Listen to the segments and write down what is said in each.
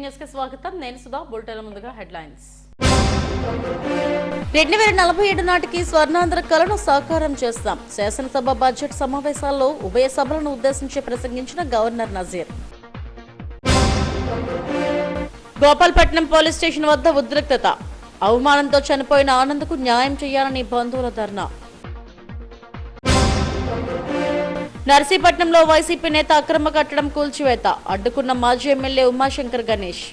News కి స్వాగతం. నేను సుధా. బులెటిన్ ముందుగా హెడ్లైన్స్. 2047 నాటికి స్వర్ణాంధ్ర కలను సాకారం చేస్తాం. శాసనసభ బడ్జెట్ సమావేశాల్లో ఉభయ సభలను ఉద్దేశించి ప్రసంగించిన governor Nazir. Gopalpatnam police station వద్ద ఉద్రిక్తత. అవమానంతో చనిపోయిన ఆనంద్కు న్యాయం చేయాలని బంధువుల ధర్నా. నర్సీపట్నంలో వైసీపీ నేత అక్రమ కట్టడం కూల్చివేత. అడ్డుకున్న మాజీ ఎమ్మెల్యే ఉమాశంకర్ గణేష్.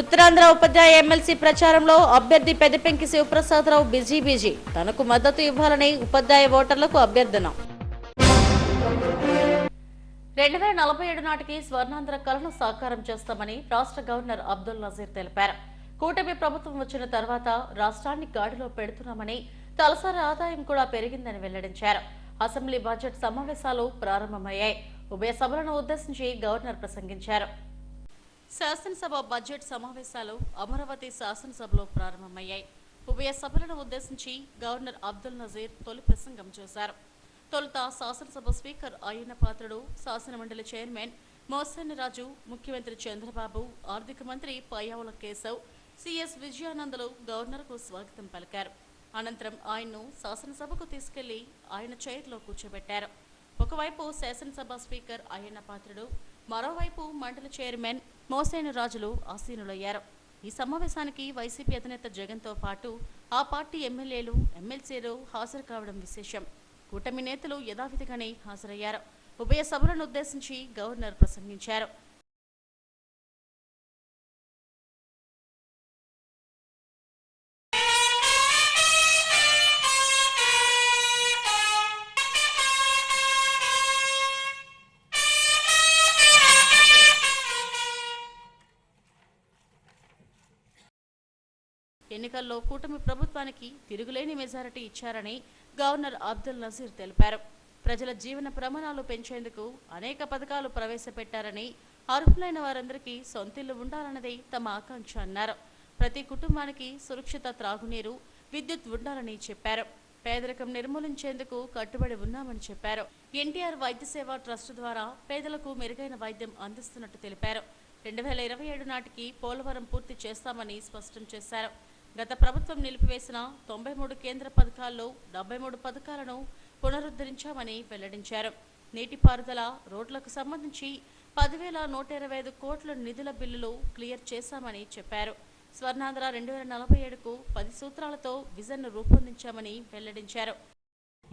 ఉత్తరాంధ్ర ఉపాధ్యాయ ఎమ్మెల్సీ ప్రచారంలో అభ్యర్థి పెదపెంకి శివప్రసాదరావు బిజీ. తనకు మద్దతు ఇవ్వాలని ఉపాధ్యాయ ఓటర్లకు అభ్యర్థన. 2047 నాటికి స్వర్ణాంధ్ర కలను సాకారం చేస్తామని రాష్ట్ర గవర్నర్ అబ్దుల్ నజీర్ తెలిపారు. కూటమి ప్రభుత్వం వచ్చిన తర్వాత రాష్ట్రాన్ని గాడిలో పెడుతున్నామని, తలసరి ఆదాయం కూడా పెరిగిందని వెల్లడించారు. అసెంబ్లీ బడ్జెట్ సమావేశాలు ప్రారంభమయ్యాయి. ఉభయ సభలను ఉద్దేశించి గవర్నర్ ప్రసంగించారు. శాసనసభ బడ్జెట్ సమావేశాలు అమరావతి శాసనసభలో ప్రారంభమయ్యాయి. ఉభయ సభలను ఉద్దేశించి గవర్నర్ అబ్దుల్ నజీర్ తొలి ప్రసంగం చేశారు. తొలుత శాసనసభ స్పీకర్ అయ్యన్న పాత్రుడు, శాసనమండలి చైర్మన్ మోసేన్ రాజు, ముఖ్యమంత్రి చంద్రబాబు, ఆర్థిక మంత్రి పయ్యావుల కేశవ్, సిఎస్ విజయానందలు గవర్నర్కు స్వాగతం పలికారు. అనంతరం ఆయన్ను శాసనసభకు తీసుకెళ్లి ఆయన చైర్లో కూర్చోబెట్టారు. ఒకవైపు శాసనసభ స్పీకర్ అయ్యన్న పాత్రుడు, మరోవైపు మండలి చైర్మన్ మోసేన్ రాజులు ఆసీనులయ్యారు. ఈ సమావేశానికి వైసీపీ అధినేత జగన్తో పాటు ఆ పార్టీ ఎమ్మెల్యేలు, ఎమ్మెల్సీలు హాజరు కావడం విశేషం. కూటమి నేతలు యథావిధిగానే హాజరయ్యారు. ఉభయ సభలను ఉద్దేశించి గవర్నర్ ప్రసంగించారు. ఎన్నికల్లో కూటమి ప్రభుత్వానికి తిరుగులేని మెజారిటీ ఇచ్చారని గవర్నర్ అబ్దుల్ నజీర్ తెలిపారు. ప్రజల జీవన ప్రమాణాలు పెంచేందుకు అనేక పథకాలు ప్రవేశపెట్టారని, అర్హులైన వారందరికీ సొంతిల్లు ఉండాలన్నదే తమ ఆకాంక్ష అన్నారు. ప్రతి కుటుంబానికి సురక్షిత త్రాగునీరు, విద్యుత్ ఉండాలని చెప్పారు. పేదరికం నిర్మూలించేందుకు కట్టుబడి ఉన్నామని చెప్పారు. ఎన్టీఆర్ వైద్య సేవ ట్రస్ట్ ద్వారా పేదలకు మెరుగైన వైద్యం అందిస్తున్నట్టు తెలిపారు. 2027 నాటికి పోలవరం పూర్తి చేస్తామని స్పష్టం చేశారు. గత ప్రభుత్వం నిలిపివేసిన 93 కేంద్ర పథకాల్లో 73 పథకాలను పునరుద్ధరించామని వెల్లడించారు. నీటిపారుదల, రోడ్లకు సంబంధించి 10,125 కోట్ల నిధుల బిల్లులు క్లియర్ చేశామని చెప్పారు. స్వర్ణాంధ్ర 2047కు 10 సూత్రాలతో విజన్ను రూపొందించామని వెల్లడించారు.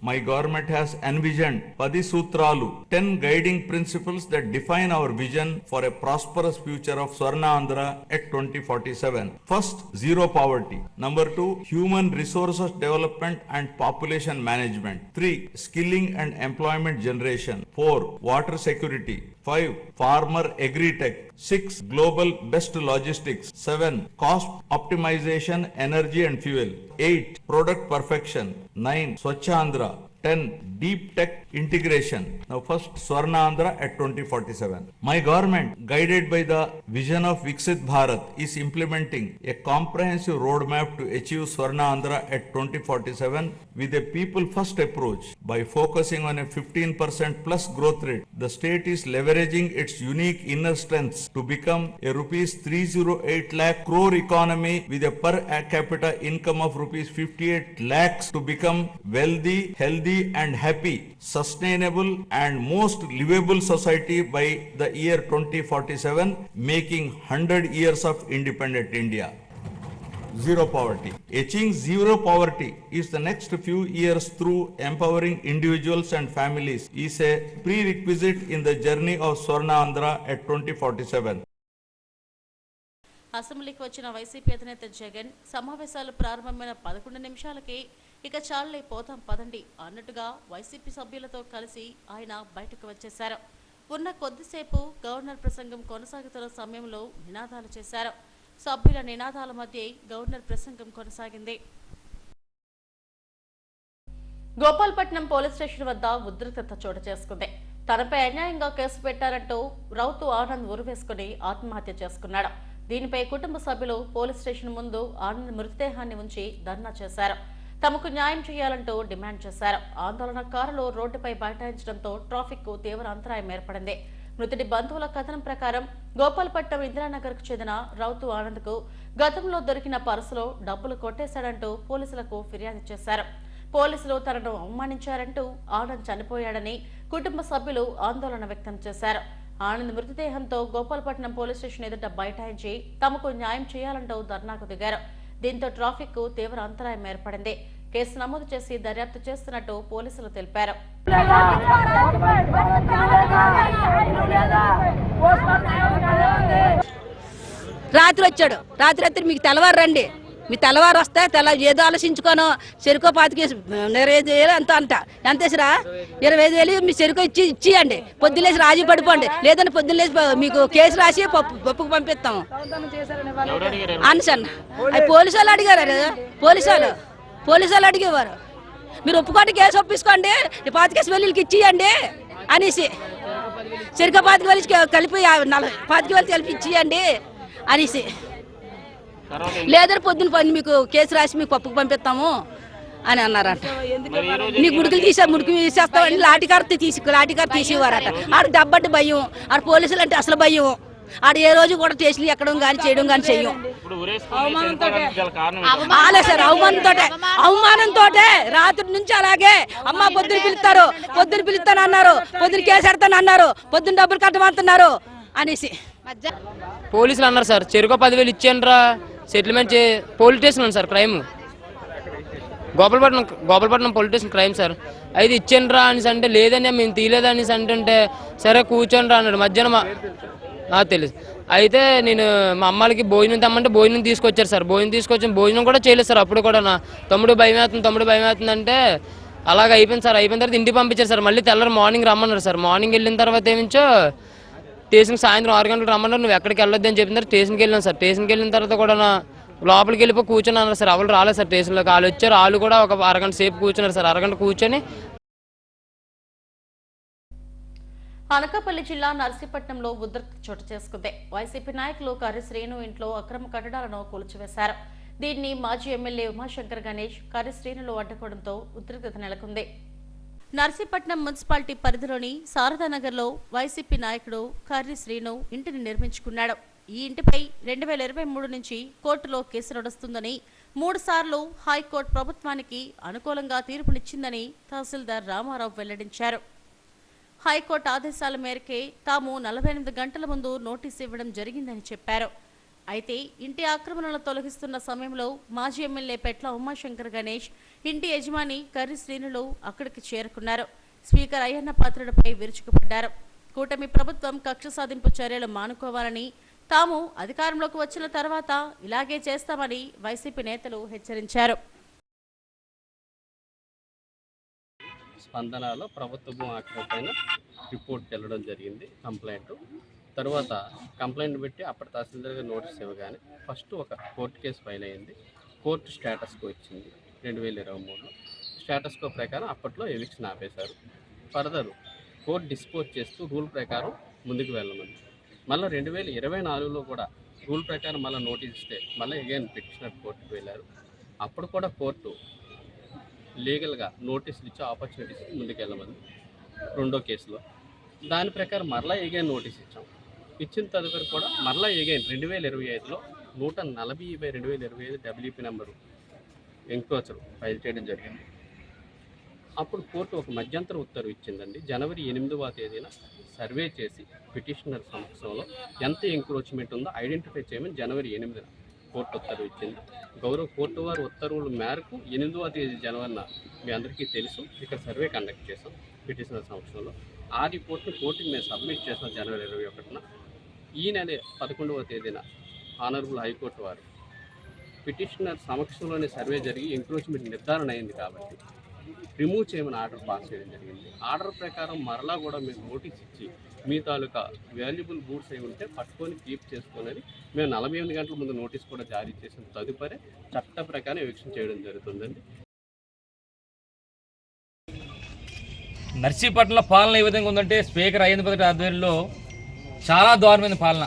My government has envisioned 10 Sutralu, 10 guiding principles that define our vision for a prosperous future of Swarna Andhra at 2047. First, zero poverty. Number 2, human resources development and population management. 3, skilling and employment generation. 4, water security. 5, farmer agri-tech. 6, global best logistics. 7, cost optimization, energy and fuel. 8, product perfection. 9, Swachha Andhra. 10, deep tech integration. Now first, Swarna Andhra at 2047. My government, guided by the vision of Viksit Bharat, is implementing a comprehensive roadmap to achieve Swarna Andhra at 2047 with a people-first approach. By focusing on a 15% plus growth rate, the state is leveraging its unique inner strengths to become a rupees 308 lakh crore economy with a per capita income of rupees 58 lakhs to become wealthy, healthy and happy, sustainable and most livable society by the year 2047, making 100 years of independent India. Zero poverty. Achieving zero poverty is the next few years through empowering individuals and families is a prerequisite in the journey of Swarna Andhra at 2047. అసెంబ్లీకి వచ్చిన YCP అధినేత జగన్ సమావేశాలు ప్రారంభమైన 11 నిమిషాలకే ఇక చాలే పోతాం పదండి అన్నట్టుగా వైసీపీ సభ్యులతో కలిసి ఆయన బయటకు వచ్చేశారు. ఉన్న కొద్దిసేపు గవర్నర్ ప్రసంగం కొనసాగుతున్న సమయంలో నినాదాలు చేశారు. సభ్యుల నినాదాల మధ్య గవర్నర్ ప్రసంగం కొనసాగింది. గోపాల్పట్నం పోలీస్ స్టేషన్ వద్ద ఉద్రిక్తత చోటు చేసుకుంది. తనపై అన్యాయంగా కేసు పెట్టారంటూ రౌతు ఆనంద్ ఉరివేసుకుని ఆత్మహత్య చేసుకున్నాడు. దీనిపై కుటుంబ సభ్యులు పోలీస్ స్టేషన్ ముందు ఆనంద్ మృతదేహాన్ని ఉంచి ధర్నా చేశారు. తమకు న్యాయం చేయాలంటూ డిమాండ్ చేశారు. ఆందోళనకారులు రోడ్డుపై బైఠాయించడంతో ట్రాఫిక్ కు తీవ్ర అంతరాయం ఏర్పడింది. మృతుడి బంధువుల కథనం ప్రకారం గోపాల్పట్నం ఇందిరానగర్కు చెందిన రౌతు ఆనంద్కు గతంలో దొరికిన పర్సులో డబ్బులు కొట్టేశాడంటూ పోలీసులకు ఫిర్యాదు చేశారు. పోలీసులు తనను అవమానించారంటూ ఆనంద్ చనిపోయాడని కుటుంబ సభ్యులు ఆందోళన వ్యక్తం చేశారు. ఆనంద్ మృతదేహంతో గోపాల్పట్నం పోలీస్ స్టేషన్ ఎదుట బైఠాయించి తమకు న్యాయం చేయాలంటూ ధర్నాకు దిగారు. దీంతో ట్రాఫిక్ కు తీవ్ర అంతరాయం ఏర్పడింది. కేసు నమోదు చేసి దర్యాప్తు చేస్తున్నట్టు పోలీసులు తెలిపారు. రాత్రి మీకు తెల్లవారు రండి, మీ తెల్లవారు వస్తే ఏదో ఆలోచించుకోను చెరుకో 25,000 ఎంత వేసిరా 25,000 మీ చెరుకు ఇచ్చియండి. పొద్దులేసి రాజీ పడిపోండి, లేదని పొద్దులేసి మీకు కేసు రాసి పప్పుకు పంపిస్తాము అనిసన్న. అవి పోలీసు వాళ్ళు అడిగారు, పోలీసు వాళ్ళు అడిగేవారు. మీరు ఒప్పుకోండి, కేసు ఒప్పించుకోండి, 25,000 ఇచ్చియండి అనేసి చెరుకు 25,000 కలిపి 40,000 కలిపి ఇచ్చియండి అనేసి, లేదని పొద్దున మీకు కేసు రాసి మీకు పప్పుకు పంపిస్తాము అని అన్నారంట. నీ ముడికి తీసేస్తామని లాఠీకారు తీసేవారట. ఆడ దెబ్బట్టి భయం, ఆడ పోలీసులు అంటే అసలు భయం. ఆడ ఏ రోజు కూడా స్టేషన్లు ఎక్కడం కానీ చేయడం కానీ చెయ్యం. అవమానంతో రాత్రి నుంచి అలాగే అమ్మ పొద్దున పిలుస్తాను అన్నారు, పొద్దున కేసు పెడతాను అన్నారు, పొద్దున డబ్బులు కట్టమంటున్నారు అనేసి పోలీసులు అన్నారు. సార్ చెరుకు 10,000 ఇచ్చానరా సెటిల్మెంట్ పోలీస్ స్టేషన్ ఉంది sir, crime Gopalapatnam police station crime sir. అయితే ఇచ్చానరా అనేసి అంటే లేదని మేము తీయలేదనేసి అంటే సరే కూర్చోండి రా అన్నాడు. మధ్యాహ్నం నాకు తెలుసు. అయితే నేను మా అమ్మాలకి భోజనం తెమ్మంటే భోజనం తీసుకొచ్చారు సార్. భోజనం కూడా చేయలేదు సార్. అప్పుడు కూడా నా తమ్ముడు భయం అవుతుంది అంటే అలాగ అయిపోయింది సార్. అయిపోయిన తర్వాత ఇంటికి పంపించారు సార్. మళ్ళీ తెల్లరు మార్నింగ్ రమ్మన్నారు సార్. మార్నింగ్ వెళ్ళిన తర్వాత ఏమించో స్టేషన్కి సాయంత్రం 6 గంటలకు రమ్మన్నారు. నువ్వు ఎక్కడికి వెళ్ళొద్దు అని చెప్పినారు. స్టేషన్కి వెళ్ళాను సార్. స్టేషన్కి వెళ్ళిన తర్వాత కూడా లోపలికి వెళ్ళిపోయి కూర్చొని అన్నారు సార్. ఎవరు రాలేదు సార్ స్టేషన్లోకి. వాళ్ళు వచ్చారు, వాళ్ళు కూడా ఒక అరగంట సేపు కూర్చున్నారు సార్. అరగంట కూర్చొని అనకాపల్లి జిల్లా నర్సీపట్నంలో ఉద్రిక్తత చోటు చేసుకుంది. వైసీపీ నాయకులు కర్రి శ్రీను ఇంట్లో అక్రమ కట్టడాలను కూల్చివేశారు. దీన్ని మాజీ ఎమ్మెల్యే ఉమాశంకర్ గణేష్ కర్రి శ్రీనులు అడ్డుకోవడంతో ఉద్రిక్తత నెలకొంది. నర్సీపట్నం మున్సిపాలిటీ పరిధిలోని శారదానగర్లో వైసీపీ నాయకుడు కర్రి శ్రీను ఇంటిని నిర్మించుకున్నాడు. ఈ ఇంటిపై 2023 నుంచి కోర్టులో కేసు నడుస్తుందని, 3 సార్లు హైకోర్టు ప్రభుత్వానికి అనుకూలంగా తీర్పునిచ్చిందని తహసీల్దార్ రామారావు వెల్లడించారు. హైకోర్టు ఆదేశాల మేరకే తాము 48 గంటల ముందు నోటీసు ఇవ్వడం జరిగిందని చెప్పారు. అయితే ఇంటి ఆక్రమణలు తొలగిస్తున్న సమయంలో మాజీ ఎమ్మెల్యే పెట్ల ఉమాశంకర్ గణేష్ ఇంటి యజమాని కర్రి శ్రీనులు అక్కడికి చేరుకున్నారు. స్పీకర్ అయ్యన్న పాత్రుడిపై విరుచుకుపడ్డారు. కూటమి ప్రభుత్వం కక్ష సాధింపు చర్యలు మానుకోవాలని, తాము అధికారంలోకి వచ్చిన తర్వాత ఇలాగే చేస్తామని వైసీపీ నేతలు హెచ్చరించారు. స్పందనలో ప్రభుత్వ భూమి ఆక్రమణ రిపోర్ట్ వెళ్ళడం జరిగింది, కంప్లైంట్. తర్వాత కంప్లైంట్ పెట్టి అప్పటి తహసీల్దార్గా నోటీస్ ఇవ్వగానే ఫస్ట్ ఒక కోర్టు కేసు ఫైల్ అయింది. కోర్టు స్టేటస్కో ఇచ్చింది 2023లో. స్టేటస్కో ప్రకారం అప్పట్లో ఎవిక్షన్ ఆపేశారు. ఫర్దర్ కోర్టు డిస్పోజ్ చేస్తూ రూల్ ప్రకారం ముందుకు వెళ్ళమని. మళ్ళీ 2024లో కూడా రూల్ ప్రకారం మళ్ళీ నోటీస్ ఇస్తే మళ్ళీ అగైన్ పిటిషనర్ కోర్టుకు వెళ్ళారు. అప్పుడు కూడా కోర్టు లీగల్గా నోటీసులు ఇచ్చి ఆపర్చునిటీస్ ముందుకు వెళ్ళమని రెండో కేసులో. దాని ప్రకారం మరలా ఎగైన్ నోటీస్ ఇచ్చాం. ఇచ్చిన తదుపరి కూడా మరలా ఎగైన్ 2025లో 140/2025 డబ్ల్యూపీ నెంబరు ఎంక్రోచర్ ఫైల్ చేయడం జరిగింది. అప్పుడు కోర్టు ఒక మధ్యంతర ఉత్తర్వు ఇచ్చిందండి. జనవరి 8వ తేదీన సర్వే చేసి పిటిషనర్ సమక్షంలో ఎంత ఎంక్రోచ్మెంట్ ఉందో ఐడెంటిఫై చేయమని జనవరి 8న కోర్టు ఉత్తర్వు ఇచ్చింది. గౌరవ కోర్టు వారి ఉత్తర్వుల మేరకు 8వ తేదీ జనవరిన మీ అందరికీ తెలుసు ఇక్కడ సర్వే కండక్ట్ చేసాం పిటిషనర్ సమక్షంలో. ఆ రిపోర్ట్ని కోర్టుకి మేము సబ్మిట్ చేసాం జనవరి 21న. ఈ నెల 11వ తేదీన ఆనరబుల్ హైకోర్టు వారు పిటిషనర్ సమక్షంలోనే సర్వే జరిగి ఎంక్రోచ్మెంట్ నిర్ధారణ అయింది కాబట్టి రిమూవ్ చేయమని ఆర్డర్ పాస్ చేయడం జరిగింది. ఆర్డర్ ప్రకారం మరలా కూడా మేము నోటీస్ ఇచ్చి మీ తాలూకా వాల్యుబుల్ గూడ్స్ అయి ఉంటే పట్టుకొని కీప్ చేసుకునేది మేము 48 గంటల ముందు నోటీస్ కూడా జారీ చేసిన తదుపరి చట్ట ప్రకారం ఎవిక్షన్ చేయడం జరుగుతుందండి. నర్సీపట్నంలో పాలన ఏ విధంగా ఉందంటే స్పీకర్ అయ్యన్న పాత్రుడి ఆధ్వర్యంలో చాలా దారుణమైన పాలన,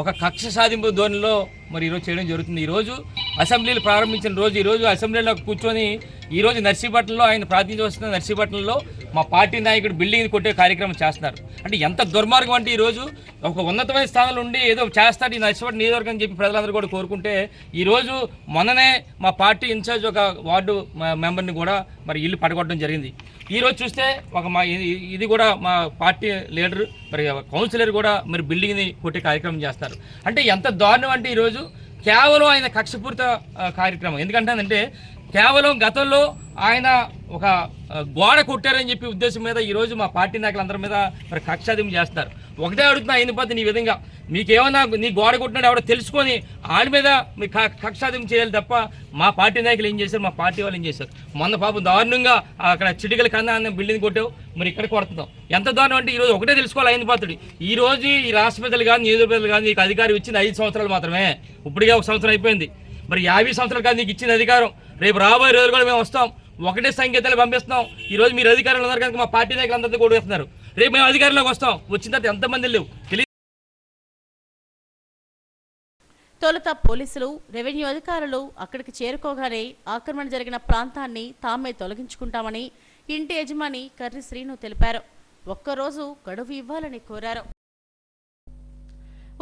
ఒక కక్ష సాధింపు ధోరణిలో మరి ఈరోజు చేయడం జరుగుతుంది. ఈరోజు అసెంబ్లీలు ప్రారంభించిన రోజు ఈరోజు అసెంబ్లీలో కూర్చొని ఈరోజు నర్సీపట్నంలో ఆయన ప్రాతినిధ్యం వస్తున్న నర్సీపట్నంలో మా పార్టీ నాయకుడు బిల్డింగ్ కొట్టే కార్యక్రమం చేస్తున్నారు. అంటే ఎంత దుర్మార్గం అంటే ఈరోజు ఒక ఉన్నతమైన స్థానంలో ఉండి ఏదో చేస్తాడు ఈ నర్సిపేట నియోజకవర్గం అని చెప్పి ప్రజలందరూ కూడా కోరుకుంటే ఈరోజు మొన్ననే మా పార్టీ ఇన్ఛార్జ్ ఒక వార్డు మెంబర్ని కూడా మరి ఇల్లు పడగొట్టడం జరిగింది. ఈరోజు చూస్తే ఇది కూడా మా పార్టీ లీడర్ మరి కౌన్సిలర్ కూడా మరి బిల్డింగ్ని కొట్టే కార్యక్రమం చేస్తారు. అంటే ఎంత దారుణం అంటే ఈరోజు కేవలం ఆయన కక్షపూరిత కార్యక్రమం. ఎందుకంటే కేవలం గతంలో ఆయన ఒక గోడ కొట్టారని చెప్పి ఉద్దేశం మీద ఈరోజు మా పార్టీ నాయకులందరి మీద మరి కక్షాదింపు చేస్తారు. ఒకటే అడుగుతున్నా అయిన పద్ధతి ఈ విధంగా మీకేమన్నా నీ గోడ కొట్టినాడు ఎవడో తెలుసుకొని ఆడి మీద మీ కక్షాదింపు చేయాలి తప్ప మా పార్టీ నాయకులు ఏం చేశారు, మా పార్టీ వాళ్ళు ఏం చేశారు. మొన్న పాపం దారుణంగా అక్కడ చిటికల కన్నా బిల్డింగ్ కొట్టావు, మరి ఇక్కడ కొడుతున్నాం. ఎంత దారుణం అంటే ఈరోజు ఒకటే తెలుసుకోవాలి అయిన పాత్రుడు. ఈ రోజు ఈ రాష్ట్ర ప్రజలు కానీ నియోజక ప్రజలు కానీ నీకు అధికారం ఇచ్చింది 5 సంవత్సరాలు మాత్రమే. ఇప్పటికే 1 సంవత్సరం అయిపోయింది. మరి 50 సంవత్సరాలు కాదు నీకు ఇచ్చిన అధికారం. రేపు రాబోయే రోజులు కూడా మేము వస్తాం, ఒకటే సంకేతాలు పంపిస్తున్నాం. ఈరోజు మీరు అధికారంలో ఉన్నారు కనుక మా పార్టీ నాయకులు అందరితో కూడా వేస్తున్నారు. రేపు మేము అధికారంలోకి వస్తాం, వచ్చిన తర్వాత ఎంతమంది లేవు తెలియదు. తొలుత పోలీసులు, రెవెన్యూ అధికారులు అక్కడికి చేరుకోగానే ఆక్రమణ జరిగిన ప్రాంతాన్ని తామే తొలగించుకుంటామని ఇంటి యజమాని కర్రి శ్రీను తెలిపారు. ఒక్కరోజు గడువు ఇవ్వాలని కోరారు.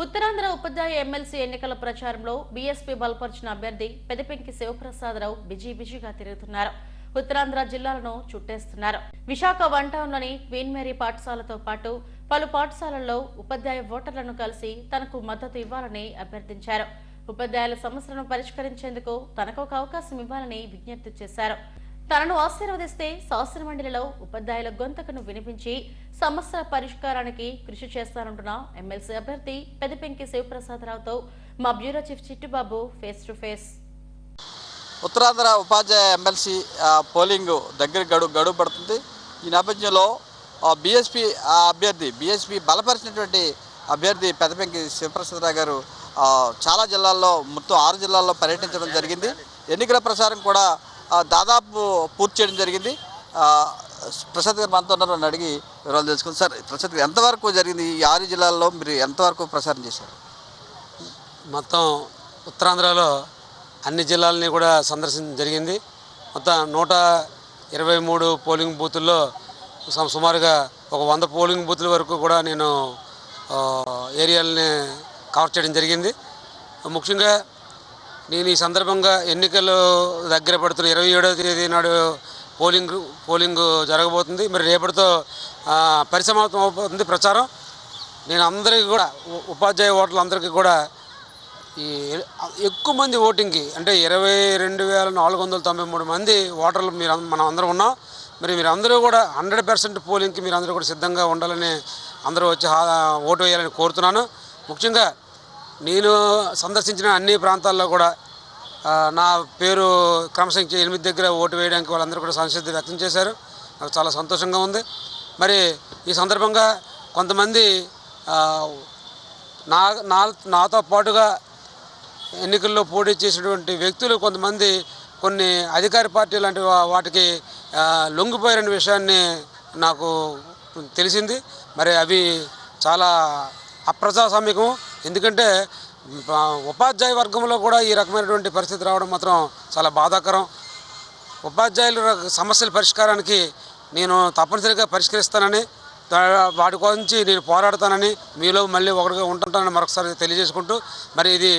ఉత్తరాంధ్ర ఉపాధ్యాయ ఎమ్మెల్సీ ఎన్నికల ప్రచారంలో బీఎస్పీ బలపరిచిన అభ్యర్థి పెదపెంకి శివప్రసాదరావు బిజీగా తిరుగుతున్నారు. ఉత్తరాంధ్ర జిల్లాలను చుట్టేస్తున్నారు. విశాఖ వన్ టౌన్లోని క్వీన్ మేరీ పాఠశాలతో పాటు పలు పాఠశాలల్లో ఉపాధ్యాయ ఓటర్లను కలిసి తనకు మద్దతు ఇవ్వాలని అభ్యర్థించారు. ఉపాధ్యాయుల సమస్యలను పరిష్కరించేందుకు తనకు ఒక అవకాశం ఇవ్వాలని విజ్ఞప్తి చేశారు. తనను ఆశీర్వదిస్తే శాసనమండలిలో ఉపాధ్యాయుల గొంతుకను వినిపించి సమస్యల పరిష్కారానికి కృషి చేస్తానంటున్న ఎమ్మెల్సీ అభ్యర్థి పెదపెంకి శివప్రసాదరావుతో మా bureau chief Chittubabu face to face. Uttarandhra Upadhyaya MLC polling దగ్గర గడువు పడుతుంది. ఈ నేపథ్యంలో బీఎస్పీ బలపరిచినటువంటి అభ్యర్థి పెదపెంకి శివప్రసాదరావు గారు చాలా జిల్లాల్లో మొత్తం 6 జిల్లాల్లో పర్యటించడం జరిగింది. ఎన్నికల ప్రచారం కూడా దాదాపు పూర్తి చేయడం జరిగింది. ప్రసాద్ గారు మనతో ఉన్నారు, అడిగి వివరాలు తెలుసుకుంది. సార్, ప్రసాద్ గారు ఎంతవరకు జరిగింది? ఈ 6 జిల్లాల్లో మీరు ఎంతవరకు ప్రచారం చేశారు? మొత్తం ఉత్తరాంధ్రలో అన్ని జిల్లాలని కూడా సందర్శించడం జరిగింది. మొత్తం 123 పోలింగ్ బూతుల్లో సుమారుగా ఒక 100 పోలింగ్ బూతుల వరకు కూడా నేను ఏరియాలని కవర్ చేయడం జరిగింది. ముఖ్యంగా నేను ఈ సందర్భంగా ఎన్నికలు దగ్గర పడుతున్న 27వ తేదీ నాడు పోలింగ్ జరగబోతుంది. మరి రేపటితో పరిసమాప్తం అవుతుంది ప్రచారం. నేను అందరికీ కూడా ఉపాధ్యాయ ఓటర్లందరికీ కూడా ఈ ఎక్కువ మంది ఓటింగ్కి అంటే 22,493 మంది ఓటర్లు మనం అందరూ ఉన్నాం. మరి మీరు అందరూ కూడా 100% పోలింగ్కి మీరు అందరూ కూడా సిద్ధంగా ఉండాలని, అందరూ వచ్చి ఓటు వేయాలని కోరుతున్నాను. ముఖ్యంగా నేను సందర్శించిన అన్ని ప్రాంతాల్లో కూడా నా పేరు క్రమసంఖ్య 8 దగ్గర ఓటు వేయడానికి వాళ్ళందరూ కూడా సంసిద్ధి వ్యక్తం చేశారు. నాకు చాలా సంతోషంగా ఉంది. మరి ఈ సందర్భంగా కొంతమంది నాతో పాటుగా ఎన్నికల్లో పోటీ చేసినటువంటి వ్యక్తులు కొంతమంది కొన్ని అధికార పార్టీ లాంటి వాటికి లొంగిపోయిన విషయాన్ని నాకు తెలిసింది. మరి అవి చాలా అప్రజాస్వామికం. ఎందుకంటే ఉపాధ్యాయ వర్గంలో కూడా ఈ రకమైనటువంటి పరిస్థితి రావడం మాత్రం చాలా బాధాకరం. ఉపాధ్యాయుల సమస్యల పరిష్కారానికి నేను తప్పనిసరిగా పరిష్కరిస్తానని, వాటి గురించి నేను పోరాడతానని మీలో మళ్ళీ ఒకటిగా ఉంటుంటానని మరొకసారి తెలియజేసుకుంటూ, మరి ఇది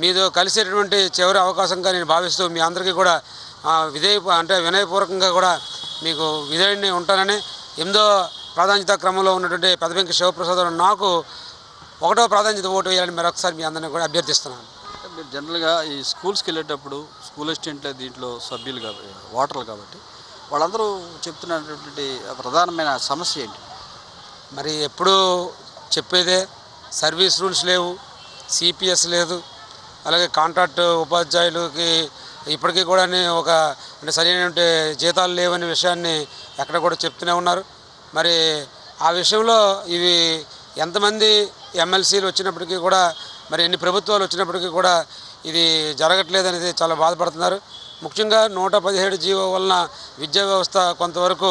మీతో కలిసేటటువంటి చివరి అవకాశంగా నేను భావిస్తూ మీ అందరికీ కూడా వినయపూర్వకంగా కూడా మీకు విధేయుడిని ఉంటానని, 8వ ప్రాధాన్యత క్రమంలో ఉన్నటువంటి పెదపెంకి శివప్రసాదరావు నాకు 1వ ప్రాధాన్యత ఓటు వేయాలని మరొకసారి మీ అందరినీ కూడా అభ్యర్థిస్తున్నాను. మీరు జనరల్గా ఈ స్కూల్స్కి వెళ్ళేటప్పుడు స్కూల్ అసిస్టెంట్ల దీంట్లో సభ్యులు కాబట్టి ఓటర్లు కాబట్టి వాళ్ళందరూ చెప్తున్నటువంటి ప్రధానమైన సమస్య ఏంటి? మరి ఎప్పుడూ చెప్పేదే సర్వీస్ రూల్స్ లేవు, సిపిఎస్ లేదు, అలాగే కాంట్రాక్ట్ ఉపాధ్యాయులకి ఇప్పటికీ కూడా అంటే సరైన జీతాలు లేవనే విషయాన్ని ఎక్కడ కూడా చెప్తూనే ఉన్నారు. మరి ఆ విషయంలో ఇవి ఎంతమంది ఎమ్మెల్సీలు వచ్చినప్పటికీ కూడా, మరి ఎన్ని ప్రభుత్వాలు వచ్చినప్పటికీ కూడా ఇది జరగట్లేదు అనేది చాలా బాధపడుతున్నారు. ముఖ్యంగా 117 జీవో వలన విద్యా వ్యవస్థ కొంతవరకు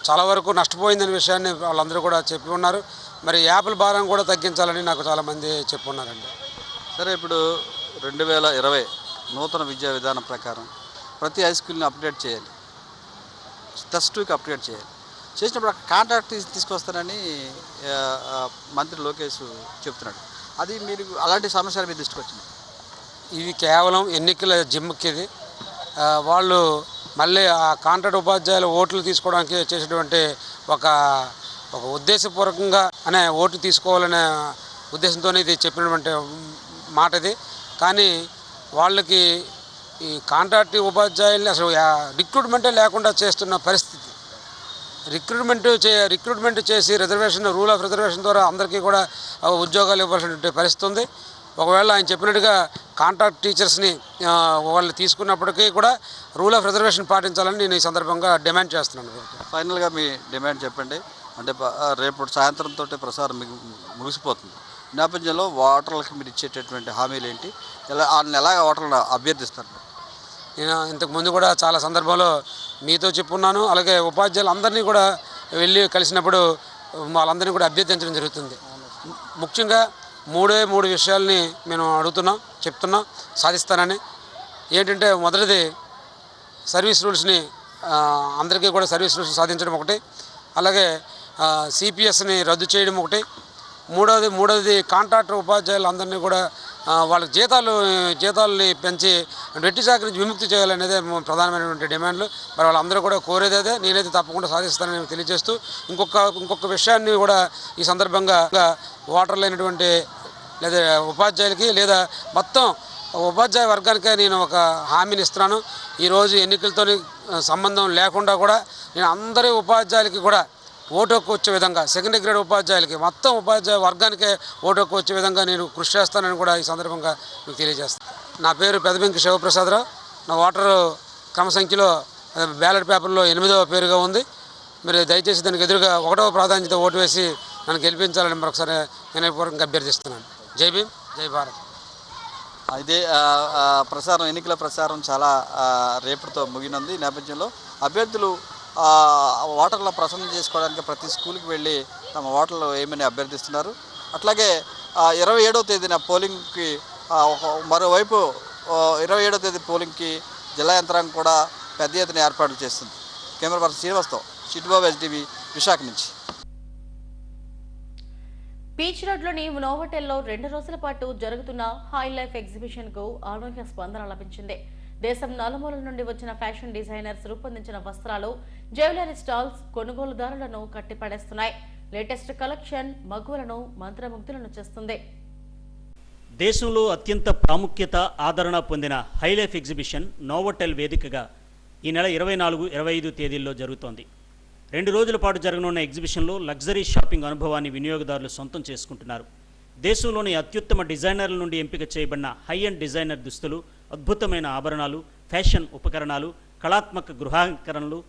చాలా వరకు నష్టపోయిందనే విషయాన్ని వాళ్ళందరూ కూడా చెప్పి ఉన్నారు. మరి యాప్ల భారం కూడా తగ్గించాలని నాకు చాలామంది చెప్పి ఉన్నారండి. సరే, ఇప్పుడు 2020 నూతన విద్యా విధానం ప్రకారం ప్రతి హై స్కూల్ని అప్డేట్ చేయాలి. +2కి అప్గ్రేడ్ చేయాలి. చేసినప్పుడు కాంట్రాక్ట్ తీసుకొస్తానని మంత్రి లోకేష్ చెప్తున్నాడు. అది మీరు అలాంటి సమస్యలు మీ దృష్టికి వచ్చింది? ఇది కేవలం ఎన్నికల జిమ్కి ఇది. వాళ్ళు మళ్ళీ ఆ కాంట్రాక్ట్ ఉపాధ్యాయుల ఓట్లు తీసుకోవడానికి చేసేటువంటి ఒక ఉద్దేశపూర్వకంగా అనే ఓట్లు తీసుకోవాలనే ఉద్దేశంతో ఇది చెప్పినటువంటి మాట ఇది. కానీ వాళ్ళకి ఈ కాంట్రాక్ట్ ఉపాధ్యాయుల్ని అసలు రిక్రూట్మెంటే లేకుండా చేస్తున్న పరిస్థితి. రిక్రూట్మెంట్ చేసి రూల్ ఆఫ్ రిజర్వేషన్ ద్వారా అందరికీ కూడా ఉద్యోగాలు ఇవ్వాల్సినటువంటి పరిస్థితి ఉంది. ఒకవేళ ఆయన చెప్పినట్టుగా కాంట్రాక్ట్ టీచర్స్ని వాళ్ళు తీసుకున్నప్పటికీ కూడా రూల్ ఆఫ్ రిజర్వేషన్ పాటించాలని నేను ఈ సందర్భంగా డిమాండ్ చేస్తున్నాను. ఫైనల్గా మీ డిమాండ్ చెప్పండి. అంటే రేపు సాయంత్రంతో ప్రసారం ముగిసిపోతుంది. ఈ నేపథ్యంలో ఓటర్లకు మీరు ఇచ్చేటటువంటి హామీలు ఏంటి? వాళ్ళని ఎలా ఓటర్లను అభ్యర్థిస్తారు? నేను ఇంతకుముందు కూడా చాలా సందర్భంలో మీతో చెప్పున్నాను. అలాగే ఉపాధ్యాయులు అందరినీ కూడా వెళ్ళి కలిసినప్పుడు వాళ్ళందరినీ కూడా అభ్యర్థించడం జరుగుతుంది. ముఖ్యంగా 3 విషయాల్ని మేము చెప్తున్నాం సాధిస్తానని. ఏంటంటే మొదటిది సర్వీస్ రూల్స్ని అందరికీ కూడా సర్వీస్ రూల్స్ సాధించడం ఒకటి, అలాగే సిపిఎస్ని రద్దు చేయడం ఒకటి, మూడవది కాంట్రాక్టర్ ఉపాధ్యాయులు అందరినీ కూడా వాళ్ళ జీతాలని పెంచి వెట్టి చాకరీ నుంచి విముక్తి చేయాలనేదే ప్రధానమైనటువంటి డిమాండ్లు. మరి వాళ్ళందరూ కూడా కోరేది అదే. నేనైతే తప్పకుండా సాధిస్తానని తెలియజేస్తూ ఇంకొక విషయాన్ని కూడా ఈ సందర్భంగా ఓటర్లు అయినటువంటి లేదా ఉపాధ్యాయులకి లేదా మొత్తం ఉపాధ్యాయ వర్గానికే నేను ఒక హామీని ఇస్తున్నాను. ఈరోజు ఎన్నికలతో సంబంధం లేకుండా కూడా నేను అందరి ఉపాధ్యాయులకి కూడా ఓటు హక్కు వచ్చే విధంగా, సెకండరీ గ్రేడ్ ఉపాధ్యాయులకి మొత్తం ఉపాధ్యాయ వర్గానికే ఓటు హక్కు వచ్చే విధంగా నేను కృషి చేస్తానని కూడా ఈ సందర్భంగా మీకు తెలియజేస్తాను. నా పేరు పెదబెంకి శివప్రసాదరావు. నా ఓటరు క్రమ సంఖ్యలో బ్యాలెట్ పేపర్లో 8వ పేరుగా ఉంది. మీరు దయచేసి దానికి ఎదురుగా 1వ ప్రాధాన్యత ఓటు వేసి నన్ను గెలిపించాలని మరొకసారి వినయపూర్వకంగా అభ్యర్థిస్తున్నాను. జై భీమ్, జై భారత్. అయితే ఎన్నికల ప్రచారం చాలా రేపటితో ముగినంది. ఈ నేపథ్యంలో అభ్యర్థులు ఓటర్ల ప్రసన్నం చేసుకోవడానికి ప్రతి స్కూల్కి వెళ్ళి తమ ఓటర్లు ఏమని అభ్యర్థిస్తున్నారు. అట్లాగే 27వ తేదీన పోలింగ్కి మరోవైపు 27వ తేదీ పోలింగ్కి జిల్లా యంత్రాంగం కూడా పెద్ద ఎత్తున ఏర్పాట్లు చేస్తుంది. కెమెరా పర్సన్ శ్రీనివాస్తో చిట్టుబాబు, STV, విశాఖ నుంచి. బీచ్ రోడ్లోని నోవోటెల్లో 2 రోజుల పాటు జరుగుతున్న హై లైఫ్ ఎగ్జిబిషన్కు అనూహ్య స్పందన లభించింది. దేశం నలుమూలల నుండి వచ్చిన ఫ్యాషన్ డిజైనర్స్ రూపొందించిన వస్త్రాలు, జ్యువెలరీ స్టాల్స్ కొనుగోలుదారులను కట్టిపడేస్తున్నాయి. లేటెస్ట్ కలెక్షన్ మగువలను మంత్రముగ్ధులను చేస్తుంది. దేశంలో అత్యంత ప్రాముఖ్యత, ఆదరణ పొందిన హైలైఫ్ ఎగ్జిబిషన్ నోవోటెల్ వేదికగా ఈ నెల 24, 25 తేదీల్లో జరుగుతోంది. 2 రోజుల పాటు జరగనున్న ఎగ్జిబిషన్లో లగ్జరీ షాపింగ్ అనుభవాన్ని వినియోగదారులు సొంతం చేసుకుంటున్నారు. దేశంలోని అత్యుత్తమ డిజైనర్ల నుండి ఎంపిక చేయబడిన హై అండ్ డిజైనర్ దుస్తులు, అద్భుతమైన ఆభరణాలు, ఫ్యాషన్ ఉపకరణాలు, కళాత్మక గృహాలంకరణలు,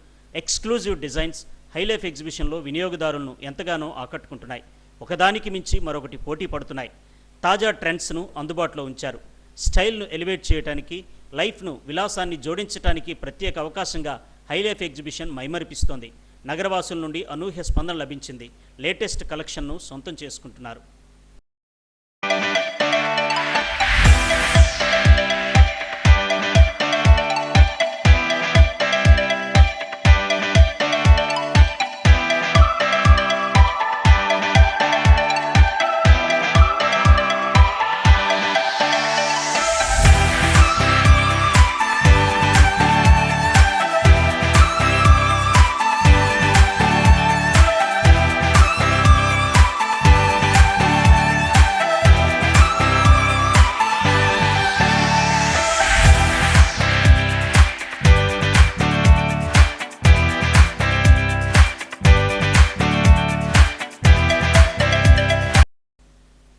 ఎక్స్క్లూజివ్ డిజైన్స్ హైలైఫ్ ఎగ్జిబిషన్లో వినియోగదారులను ఎంతగానో ఆకట్టుకుంటున్నాయి. ఒకదానికి మించి మరొకటి పోటీ పడుతున్నాయి. తాజా ట్రెండ్స్ను అందుబాటులో ఉంచారు. స్టైల్ను ఎలివేట్ చేయడానికి, లైఫ్ను, విలాసాన్ని జోడించడానికి ప్రత్యేక అవకాశంగా హైలైఫ్ ఎగ్జిబిషన్ మైమరిపిస్తోంది. నగరవాసుల నుండి అనూహ్య స్పందన లభించింది. లేటెస్ట్ కలెక్షన్ను సొంతం చేసుకుంటున్నారు.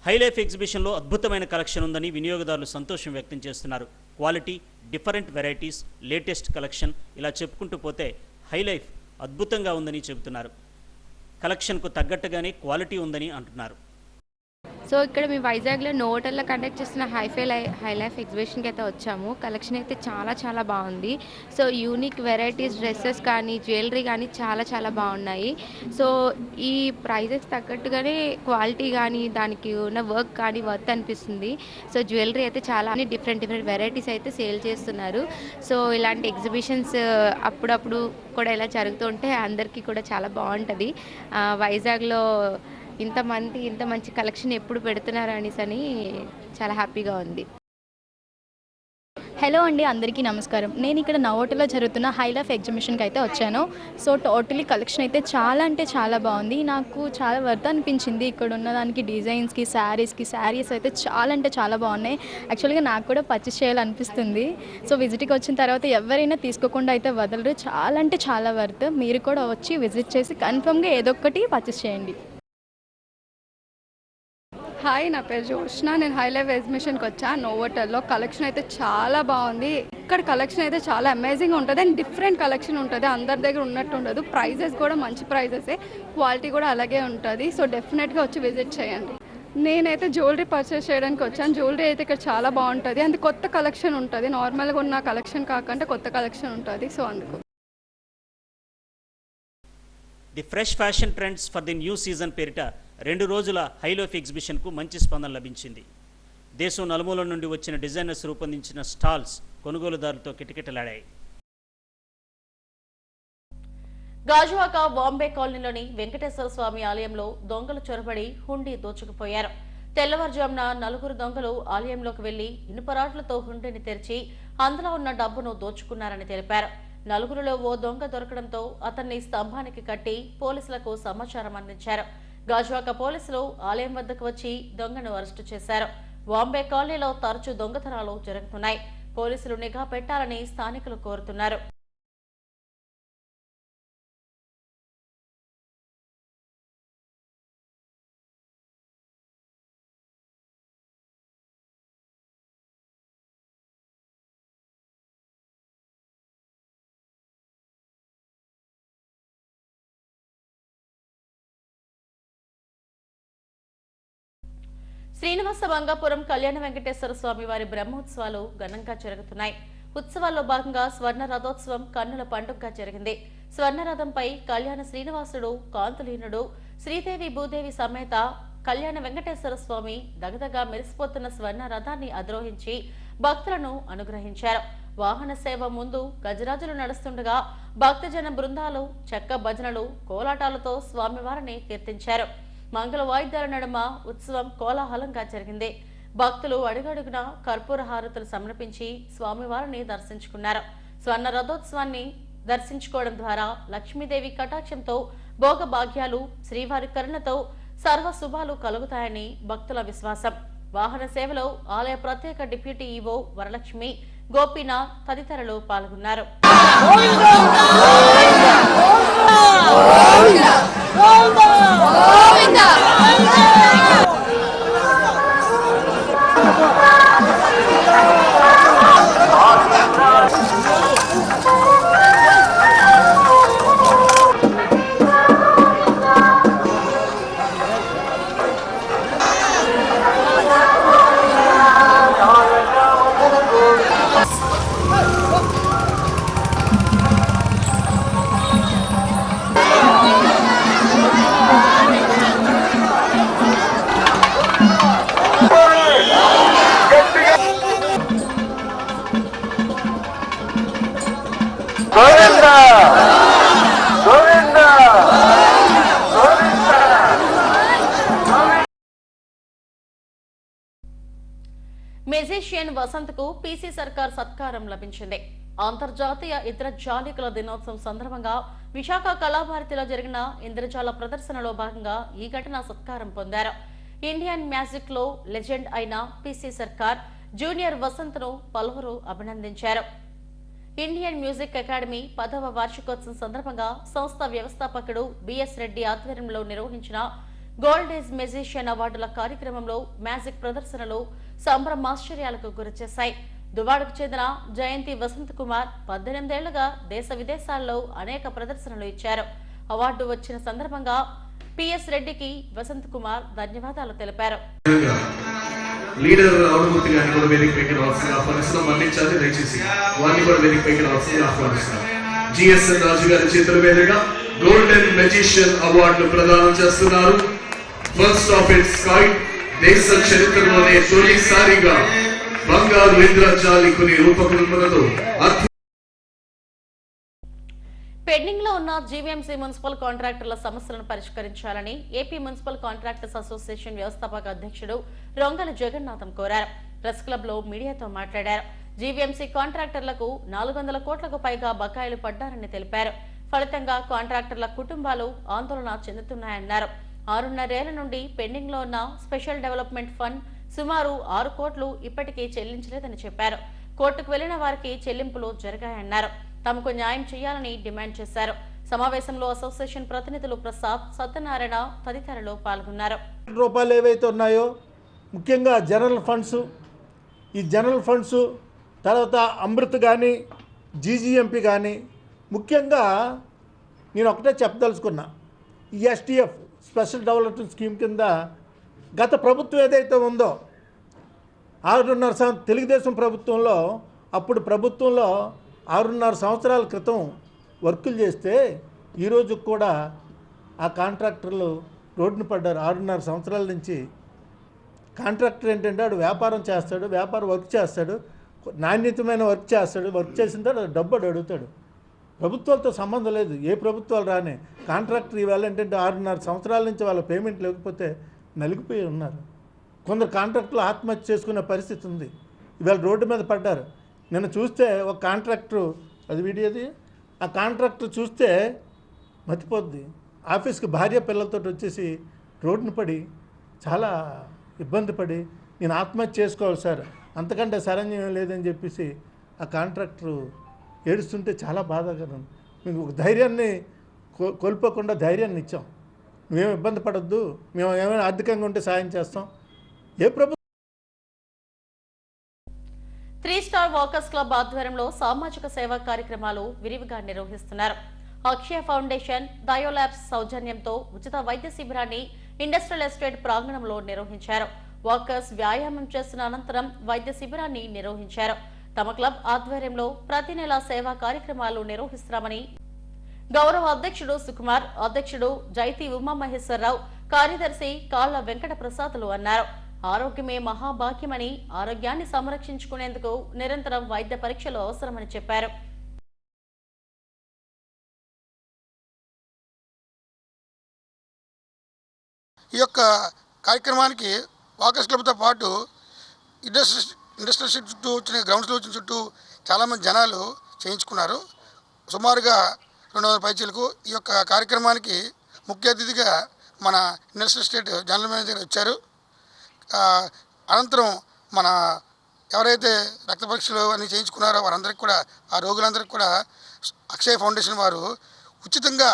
హైలైఫ్ ఎగ్జిబిషన్లో అద్భుతమైన కలెక్షన్ ఉందని వినియోగదారులు సంతోషం వ్యక్తం చేస్తున్నారు. Quality, different varieties, latest collection, ఇలా చెప్పుకుంటూ పోతే హైలైఫ్ అద్భుతంగా ఉందని చెబుతున్నారు. కలెక్షన్కు తగ్గట్టుగానే క్వాలిటీ ఉందని అంటున్నారు. సో ఇక్కడ మేము వైజాగ్లో నోవోటెల్లో కండక్ట్ చేస్తున్న హై లైఫ్ ఎగ్జిబిషన్కి అయితే వచ్చాము. కలెక్షన్ అయితే చాలా బాగుంది. సో యూనిక్ వెరైటీస్ డ్రెస్సెస్ కానీ జ్యువెలరీ కానీ చాలా బాగున్నాయి. సో ఈ ప్రైజెస్ తగ్గట్టుగానే క్వాలిటీ కానీ దానికి ఉన్న వర్క్ కానీ వర్త్ అనిపిస్తుంది. సో జ్యువెలరీ అయితే చాలా డిఫరెంట్ వెరైటీస్ అయితే సేల్ చేస్తున్నారు. సో ఇలాంటి ఎగ్జిబిషన్స్ అప్పుడప్పుడు కూడా ఇలా జరుగుతుంటే అందరికీ కూడా చాలా బాగుంటుంది. వైజాగ్లో ఇంత మంచి కలెక్షన్ ఎప్పుడు పెడుతున్నారు అని చాలా హ్యాపీగా ఉంది. హలో అండి, అందరికీ నమస్కారం. నేను ఇక్కడ నవోటలో జరుగుతున్న హై లైఫ్ ఎగ్జిబిషన్కి అయితే వచ్చాను. సో టోటలీ కలెక్షన్ అయితే చాలా బాగుంది. నాకు చాలా వర్త్ అనిపించింది. ఇక్కడ ఉన్న దానికి డిజైన్స్కి శారీస్ అయితే చాలా బాగున్నాయి. యాక్చువల్గా నాకు కూడా పర్చేస్ చేయాలనిపిస్తుంది. సో విజిట్కి వచ్చిన తర్వాత ఎవరైనా తీసుకోకుండా అయితే వదలరు. చాలా వర్త్. మీరు కూడా వచ్చి విజిట్ చేసి కన్ఫర్మ్గా ఏదో ఒకటి పర్చేస్ చేయండి. హాయ్, నా పేరు జోష్న. నేను హై లైఫ్ ఎగ్జిబిషన్కి వచ్చాను నోవోటెల్లో. కలెక్షన్ అయితే చాలా బాగుంది. ఇక్కడ కలెక్షన్ అయితే చాలా అమేజింగ్ ఉంటుంది అండ్ డిఫరెంట్ కలెక్షన్ ఉంటుంది. అందరి దగ్గర ఉన్నట్టు ఉండదు. ప్రైజెస్ కూడా మంచి ప్రైజెసే, క్వాలిటీ కూడా అలాగే ఉంటుంది. సో డెఫినెట్గా వచ్చి విజిట్ చేయండి. నేనైతే జ్యువెలరీ పర్చేస్ చేయడానికి వచ్చాను. జ్యువెలరీ అయితే ఇక్కడ చాలా బాగుంటుంది. అండ్ కొత్త కలెక్షన్ ఉంటుంది. నార్మల్గా ఉన్న కలెక్షన్ కాకుండా కొత్త కలెక్షన్ ఉంటుంది. సో అందుకు the fresh fashion trends for the new season పేరిట 2 రోజుల హై లైఫ్ ఎగ్జిబిషన్కు మంచి స్పందన లభించింది. దేశం నలుమూల నుండి వచ్చిన డిజైనర్స్ రూపొందించిన స్టాల్స్ కొనుగోలుదారులతో కిటకిటలాడాయి. గాజువాక బాంబే కాలనీలోని వెంకటేశ్వర స్వామి ఆలయంలో దొంగలు చొరబడి హుండీ దోచుకుపోయారు. తెల్లవారుజామున 4 దొంగలు ఆలయంలోకి వెళ్లి ఇనుపరాట్లతో హుండీని తెరిచి అందులో ఉన్న డబ్బును దోచుకున్నారని తెలిపారు. 4లో ఓ దొంగ దొరకడంతో అతన్ని స్తంభానికి కట్టి పోలీసులకు సమాచారం అందించారు. గాజువాక పోలీసులు ఆలయం వద్దకు వచ్చి దొంగను అరెస్టు చేశారు. బాంబే కాలనీలో తరచూ దొంగతనాలు జరుగుతున్నాయి. పోలీసులు నిఘా పెట్టాలని స్థానికులు కోరుతున్నారు. శ్రీనివాస మంగాపురం కళ్యాణ వెంకటేశ్వర స్వామి వారి బ్రహ్మోత్సవాలు ఘనంగా జరుగుతున్నాయి. ఉత్సవాల్లో భాగంగా స్వర్ణ రథోత్సవం కన్నుల పండుగగా జరిగింది. స్వర్ణరథంపై కళ్యాణ శ్రీనివాసుడు కాంతులీనుడు శ్రీదేవి భూదేవి సమేత కళ్యాణ వెంకటేశ్వర స్వామి దగదగా మెరిసిపోతున్న స్వర్ణ రథాన్ని అధిరోహించి భక్తులను అనుగ్రహించారు. వాహన సేవ ముందు గజరాజులు నడుస్తుండగా భక్తజన బృందాలు చెక్క భజనలు కోలాటాలతో స్వామివారిని కీర్తించారు. మంగళ వాయిద్యాల నడుమ ఉత్సవం కోలాహలంగా జరిగింది. భక్తులు అడుగడుగున కర్పూర హారతులు సమర్పించి స్వామివారిని దర్శించుకున్నారు. స్వర్ణ రథోత్సవాన్ని దర్శించుకోవడం ద్వారా లక్ష్మీదేవి కటాక్షంతో భోగభాగ్యాలు శ్రీవారి కరుణతో సర్వ శుభాలు కలుగుతాయని భక్తుల విశ్వాసం. వాహన సేవలో ఆలయ ప్రత్యేక డిప్యూటీ ఈవో వరలక్ష్మి, గోపీనాథ్ తదితరులు పాల్గొన్నారు. మెజిషియన్ వసంత్ కు పీసీ సర్కార్ సత్కారం లభించింది. అంతర్జాతీయ ఇంద్రజాలికల దినోత్సవం సందర్భంగా విశాఖ కళాభారతిలో జరిగిన ఇంద్రజాల ప్రదర్శనలో భాగంగా ఈ ఘటన సత్కారం పొందారు. ఇండియన్ మ్యాజిక్ లో లెజెండ్ అయిన పీసీ సర్కార్ జూనియర్ వసంత్ ను పలువురు అభినందించారు. ఇండియన్ మ్యూజిక్ అకాడమీ 10వ వార్షికోత్సవం సందర్భంగా సంస్థ వ్యవస్థాపకుడు బిఎస్ రెడ్డి ఆధ్వర్యంలో నిర్వహించిన గోల్డ్ ఏజ్ మెజిషియన్ అవార్డుల కార్యక్రమంలో మ్యాజిక్ ప్రదర్శనలు సంభ్రమాశ్చర్యాలకు గురిచేశాయి. దువాడకు చెందిన జయంతి వసంత్ కుమార్ 18 ఏళ్లుగా దేశ విదేశాల్లో అనేక ప్రదర్శనలు ఇచ్చారు. అవార్డు వచ్చిన సందర్భంగా పిఎస్ రెడ్డికి వసంత్ కుమార్ ధన్యవాదాలు తెలిపారు. లీడర్ అవడమూర్తి గారిని కూడా వేదికపైకి రావాల్సిందిగా ఆహ్వానిస్తున్నాం. మన్నించాలి దయచేసి వారిని కూడా వేదికపైకి రావాల్సిందిగా ఆహ్వానిస్తున్నాం. జిఎస్ఎన్ రాజు గారి చేతుల మీదుగా గోల్డెన్ మెజిషియన్ అవార్డును ప్రదానం చేస్తున్నారు. ఫస్ట్ ఆఫ్ ఇట్స్ కైండ్, దేశ చరిత్రలోనే తొలిసారిగా బంగారు ఇంద్రజాలికుని రూపకల్పనతో పెండింగ్ లో ఉన్న జీవీఎంసీ మున్సిపల్ కాంట్రాక్టర్ల సమస్యలను పరిష్కరించాలని ఏపీ మున్సిపల్ కాంట్రాక్టర్స్ అసోసియేషన్ వ్యవస్థాపక అధ్యక్షుడు రొంగల జగన్నాథం కోరారు. ప్రెస్ క్లబ్ లో మీడియాతో మాట్లాడారు. జీవీఎంసీ కాంట్రాక్టర్లకు 400 కోట్లకు పైగా బకాయిలు పడ్డారని తెలిపారు. ఫలితంగా కాంట్రాక్టర్ల కుటుంబాలు ఆందోళన చెందుతున్నాయన్నారు. 6.5 ఏళ్ల నుండి పెండింగ్ లో ఉన్న స్పెషల్ డెవలప్మెంట్ ఫండ్ సుమారు 6 కోట్లు ఇప్పటికీ చెల్లించలేదని చెప్పారు. కోర్టుకు వెళ్లిన వారికి చెల్లింపులు జరిగాయన్నారు. తమకు న్యాయం చేయాలని డిమాండ్ చేశారు. సమావేశంలో అసోసియేషన్ ప్రతినిధులు ప్రసాద్, సత్యనారాయణ తదితరులు పాల్గొన్నారు. రూపాయలు ఏవైతే ఉన్నాయో ముఖ్యంగా జనరల్ ఫండ్స్, ఈ జనరల్ ఫండ్స్ తర్వాత అమృత్ కానీ జీజీఎంపీ కానీ ముఖ్యంగా నేను ఒకటే చెప్పదలుచుకున్నా. ఈ ఎస్టీఎఫ్ స్పెషల్ డెవలప్మెంట్ స్కీమ్ కింద గత ప్రభుత్వం ఏదైతే ఉందో 6.5 తెలుగుదేశం ప్రభుత్వంలో, అప్పుడు ప్రభుత్వంలో 6.5 సంవత్సరాల క్రితం వర్కులు చేస్తే ఈరోజు కూడా ఆ కాంట్రాక్టర్లు రోడ్డున పడ్డారు. 6.5 సంవత్సరాల నుంచి కాంట్రాక్టర్ ఏంటంటే వాడు వ్యాపారం చేస్తాడు, వర్క్ చేస్తాడు, నాణ్యతమైన వర్క్ చేస్తాడు, వర్క్ చేసిన తర్వాత డబ్బు అడుగుతాడు. ప్రభుత్వాలతో సంబంధం లేదు, ఏ ప్రభుత్వాలు రానే. కాంట్రాక్టర్ ఇవాళ ఏంటంటే 6.5 సంవత్సరాల నుంచి వాళ్ళ పేమెంట్ లేకపోతే నలిగిపోయి ఉన్నారు. కొందరు కాంట్రాక్టులు ఆత్మహత్య చేసుకునే పరిస్థితి ఉంది. ఇవాళ రోడ్డు మీద పడ్డారు. నిన్న చూస్తే ఒక కాంట్రాక్టరు, అది వీడియోది, ఆ కాంట్రాక్టర్ చూస్తే మతిపోద్ది. ఆఫీస్కి భార్య పిల్లలతో వచ్చేసి రోడ్డును పడి చాలా ఇబ్బంది పడి నేను ఆత్మహత్య చేసుకోవాలి సార్, అంతకంటే సరంజం లేదని చెప్పేసి ఆ కాంట్రాక్టరు ఏడుస్తుంటే చాలా బాధాకరం. మీకు ఒక ధైర్యాన్ని కోల్పోకుండా ధైర్యాన్ని ఇచ్చాం. నువ్వేం ఇబ్బంది పడద్దు, మేము ఏమైనా ఆర్థికంగా ఉంటే సాయం చేస్తాం. ఏ ప్రభుత్వం 3 స్టార్ వాకర్స్ క్లబ్ ఆధ్వర్యంలో సామాజిక సేవా కార్యక్రమాలు విరివిగా నిర్వహిస్తున్నారు. అక్షయ ఫౌండేషన్, డయోలాబ్స్ సౌజన్యంతో ఉచిత వైద్య శిబిరాన్ని ఇండస్ట్రియల్ ఎస్టేట్ ప్రాంగణంలో నిర్వహించారు. వాకర్స్ వ్యాయామం చేసిన అనంతరం వైద్య శిబిరాన్ని నిర్వహించారు. తమ క్లబ్ ఆధ్వర్యంలో ప్రతి నెల సేవా కార్యక్రమాలు నిర్వహిస్తున్నామని గౌరవ అధ్యక్షుడు సుకుమార్, అధ్యక్షుడు జైతి ఉమామహేశ్వరరావు, కార్యదర్శి కాళ్ల వెంకట ప్రసాదులు అన్నారు. ఆరోగ్యమే మహాభాగ్యమని, ఆరోగ్యాన్ని సంరక్షించుకునేందుకు నిరంతరం వైద్య పరీక్షలు అవసరమని చెప్పారు. ఈ యొక్క కార్యక్రమానికి వాకర్స్ క్లబ్తో పాటు ఇండస్ట్రియల్ చుట్టూ వచ్చిన గ్రౌండ్స్లో వచ్చిన చుట్టూ చాలామంది జనాలు చేయించుకున్నారు. సుమారుగా 200 పైచీలకు ఈ యొక్క కార్యక్రమానికి ముఖ్య అతిథిగా మన ఇండస్ట్రియల్ ఎస్టేట్ జనరల్ మేనేజర్ వచ్చారు. అనంతరం మన ఎవరైతే రక్త పరీక్షలు అన్నీ చేయించుకున్నారో వారందరికీ కూడా, ఆ రోగులందరికీ కూడా అక్షయ ఫౌండేషన్ వారు ఉచితంగా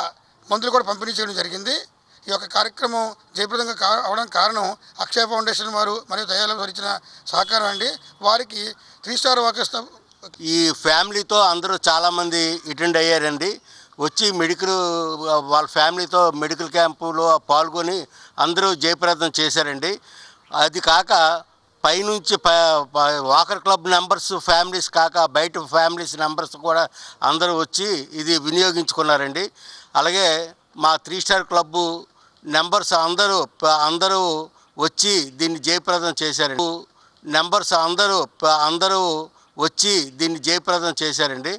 మందులు కూడా పంపిణీ చేయడం జరిగింది. ఈ యొక్క కార్యక్రమం జయప్రదంగా అవడానికి కారణం అక్షయ ఫౌండేషన్ వారు మరియు దయాళు ఇచ్చిన సహకారం అండి. వారికి 3 స్టార్ వాకర్స్ ఈ ఫ్యామిలీతో అందరూ చాలామంది అటెండ్ అయ్యారండి. వచ్చి వాళ్ళ ఫ్యామిలీతో మెడికల్ క్యాంపులో పాల్గొని అందరూ జయప్రదం చేశారండి. అది కాక పైనుంచి వాకర్ క్లబ్ మెంబర్స్ ఫ్యామిలీస్ కాక బయట ఫ్యామిలీస్ మెంబర్స్ కూడా అందరూ వచ్చి ఇది వినియోగించుకున్నారండి. అలాగే మా 3 స్టార్ క్లబ్బు మెంబర్స్ అందరూ వచ్చి దీన్ని జయప్రదం చేశారండి. మెంబర్స్ అందరూ వచ్చి దీన్ని జయప్రదం చేశారండి.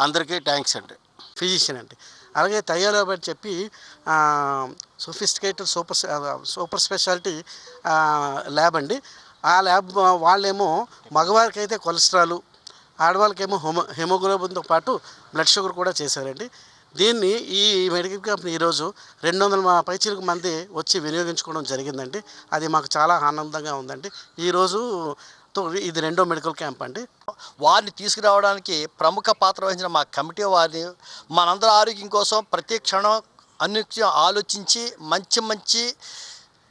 అందరికీ థ్యాంక్స్ అండి. ఫిజిషియన్ అండి. అలాగే తయ్యాలో అని చెప్పి సోఫిస్టికేటెడ్ సూపర్ స్పెషాలిటీ ల్యాబ్ అండి. ఆ ల్యాబ్ వాళ్ళేమో మగవారికి అయితే కొలెస్ట్రాల్, ఆడవాళ్ళకేమో హెమోగ్లోబిన్తో పాటు బ్లడ్ షుగర్ కూడా చేశారండి. దీన్ని ఈ మెడికల్ క్యాంప్ని ఈరోజు 200 పైచీలకు మంది వచ్చి వినియోగించుకోవడం జరిగిందండి. అది మాకు చాలా ఆనందంగా ఉందండి. ఈరోజు ఇది 2వ మెడికల్ క్యాంప్ అండి. వారిని తీసుకురావడానికి ప్రముఖ పాత్ర వహించిన మా కమిటీ వారిని మనందరి ఆరోగ్యం కోసం ప్రతి క్షణం అన్నిత్యం ఆలోచించి మంచి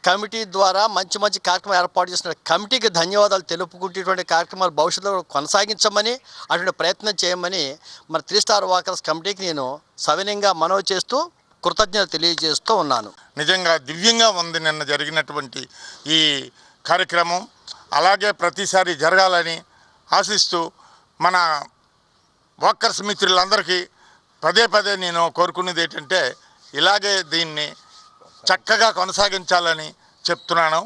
కమిటీ ద్వారా మంచి కార్యక్రమం ఏర్పాటు చేసిన కమిటీకి ధన్యవాదాలు తెలుపుకుంటేటువంటి కార్యక్రమాలు భవిష్యత్తులో కొనసాగించమని, అటువంటి ప్రయత్నం చేయమని మన 3 స్టార్ వాకర్స్ కమిటీకి నేను సవినయంగా మనవి చేస్తూ కృతజ్ఞత తెలియజేస్తూ ఉన్నాను. నిజంగా దివ్యంగా ఉంది నిన్న జరిగినటువంటి ఈ కార్యక్రమం. అలాగే ప్రతిసారి జరగాలని ఆశిస్తూ మన వర్కర్స్ మిత్రులందరికీ పదే పదే నేను కోరుకునేది ఏంటంటే ఇలాగే దీన్ని చక్కగా కొనసాగించాలని చెప్తున్నాను.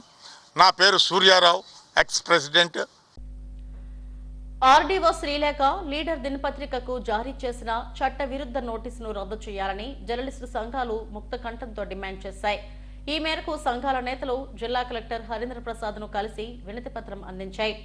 నా పేరు Suryarao, ex president. RDO Sreelekha leader దినపత్రికకు జారీ చేసిన చట్ట విరుద్ధ నోటీసును రద్దు చేయాలని జర్నలిస్టు సంఘాలు ముక్త కంఠంతో డిమాండ్ చేశాయి. ఈ మేరకు సంఘాల నేతలు జిల్లా కలెక్టర్ హరీంద్ర ప్రసాద్ ను కలిసి వినతిపత్రం అందించాయి.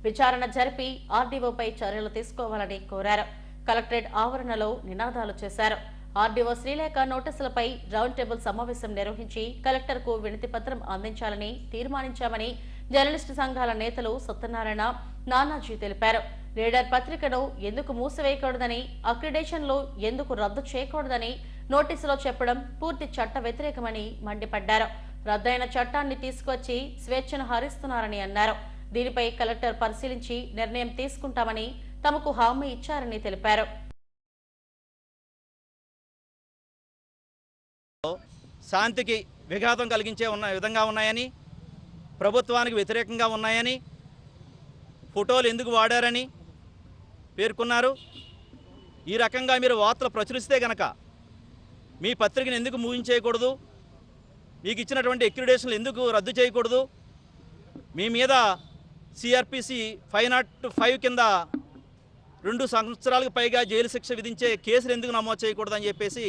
విచారణ జరిపి ఆర్డీఓపై చర్యలు తీసుకోవాలని కోరారు. కలెక్టరేట్ ఆవరణలో నినాదాలు చేశారు. ఆర్డీఓ శ్రీలేఖ నోటీసులపై రౌండ్ టేబుల్ సమావేశం నిర్వహించి కలెక్టర్కు వినతిపత్రం అందించాలని తీర్మానించామని జర్నలిస్టు సంఘాల నేతలు సత్యనారాయణ, నానాజీ తెలిపారు. లీడర్ పత్రికను ఎందుకు మూసివేయకూడదని, అక్రిడేషన్లు ఎందుకు రద్దు చేయకూడదని నోటీసులో చెప్పడం పూర్తి చట్ట వ్యతిరేకమని మండిపడ్డారు. రద్దయిన చట్టాన్ని తీసుకొచ్చి స్వేచ్ఛను హరిస్తున్నారని అన్నారు. దీనిపై కలెక్టర్ పరిశీలించి నిర్ణయం తీసుకుంటామని తమకు హామీ ఇచ్చారని తెలిపారు. శాంతికి విఘాతం కలిగించే విధంగా ఉన్నాయని, ప్రభుత్వానికి వ్యతిరేకంగా ఉన్నాయని, ఫోటోలు ఎందుకు వాడారని పేర్కొన్నారు. ఈ రకంగా మీరు వార్తలు ప్రచురిస్తే గనక మీ పత్రికను ఎందుకు మూయించేయకూడదు, మీకు ఇచ్చినటువంటి అక్రిడేషన్లు ఎందుకు రద్దు చేయకూడదు, మీ మీద సిఆర్పిసి 505 కింద 2 సంవత్సరాలకు పైగా జైలు శిక్ష విధించే కేసులు ఎందుకు నమోదు చేయకూడదని చెప్పేసి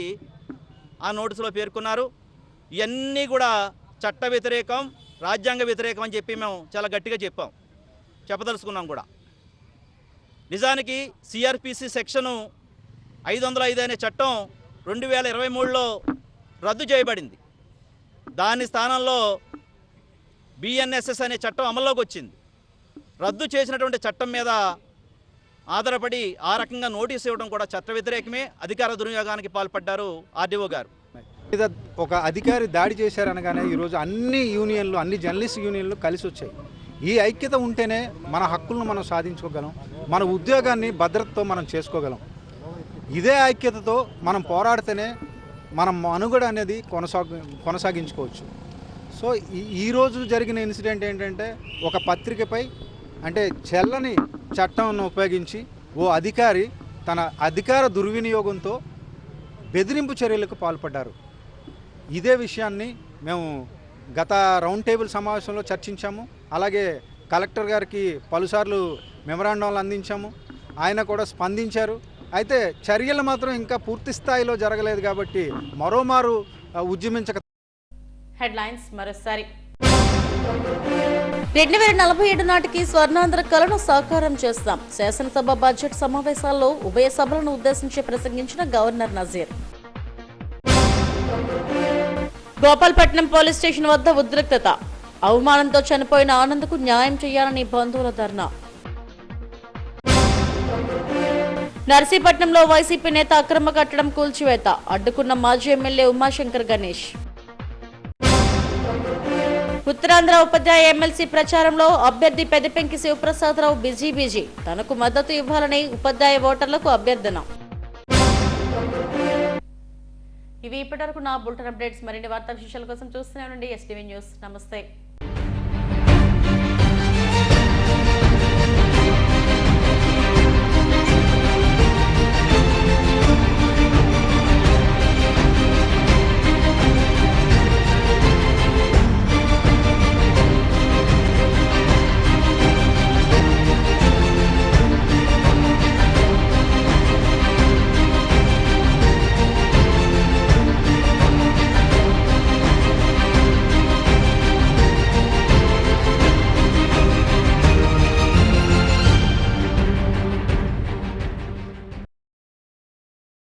ఆ నోటీసులో పేర్కొన్నారు. ఇవన్నీ కూడా చట్ట వ్యతిరేకం, రాజ్యాంగ వ్యతిరేకం అని చెప్పి మేము చాలా గట్టిగా చెప్పదలుచుకున్నాం కూడా. నిజానికి సిఆర్పిసి సెక్షను 505 అనే చట్టం 2023లో రద్దు చేయబడింది. దాని స్థానంలో బిఎన్ఎస్ఎస్ అనే చట్టం అమల్లోకి వచ్చింది. రద్దు చేసినటువంటి చట్టం మీద ఆధారపడి ఆ రకంగా నోటీసు ఇవ్వడం కూడా చట్ట వ్యతిరేకమే. అధికార దుర్వినియోగానికి పాల్పడ్డారు ఆర్డీఓ గారు. ఒక అధికారి దాడి చేశారనగానే ఈరోజు అన్ని యూనియన్లు, అన్ని జర్నలిస్ట్ యూనియన్లు కలిసి వచ్చాయి. ఈ ఐక్యత ఉంటేనే మన హక్కులను మనం సాధించుకోగలం, మన ఉద్యోగాన్ని భద్రతతో మనం చేసుకోగలం. ఇదే ఐక్యతతో మనం పోరాడితేనే మనం మనుగడ అనేది కొనసాగించుకోవచ్చు. సో ఈరోజు జరిగిన ఇన్సిడెంట్ ఏంటంటే ఒక పత్రికపై అంటే చెల్లని చట్టంను ఉపయోగించి ఓ అధికారి తన అధికార దుర్వినియోగంతో బెదిరింపు చర్యలకు పాల్పడ్డారు. ఇదే విషయాన్ని మేము గత రౌండ్ టేబుల్ సమావేశంలో చర్చించాము. అలాగే కలెక్టర్ గారికి పలుసార్లు మెమరాండంలు అందించాము. ఆయన కూడా స్పందించారు. అయితే చర్యలు మాత్రం ఇంకా పూర్తి స్థాయిలో జరగలేదు కాబట్టి మరోమారు ఉద్యమించక. హెడ్లైన్స్ మరోసారి. 2047 నాటికి స్వర్ణాంధ్ర కలను సాకారం చేస్తాం. శాసనసభ బడ్జెట్ సమావేశాల్లో ఉభయ సభలను ఉద్దేశించి ప్రసంగించిన governor Nazir. Gopalpatnam police station వద్ద ఉద్రిక్తత. అవమానంతో చనిపోయిన ఆనంద్కు న్యాయం చేయాలని బంధువుల ధర్నా. నర్సీపట్నంలో వైసీపీ నేత అక్రమ కట్టడం కూల్చివేత. అడ్డుకున్న మాజీ ఎమ్మెల్యే ఉమాశంకర్ గణేష్. ఉత్తరాంధ్ర ఉపాధ్యాయ ఎమ్మెల్సీ ప్రచారంలో అభ్యర్థి పెదపెంకి శివప్రసాదరావు బిజీ. తనకు మద్దతు ఇవ్వాలని ఉపాధ్యాయ ఓటర్లకు అభ్యర్థన. ఇవి ఇప్పటివరకు నా బులెటిన్ అప్డేట్స్. మరిన్ని వార్తా విశేషాల కోసం చూస్తూనే ఉండండి ఎస్టీవీ న్యూస్. నమస్తే.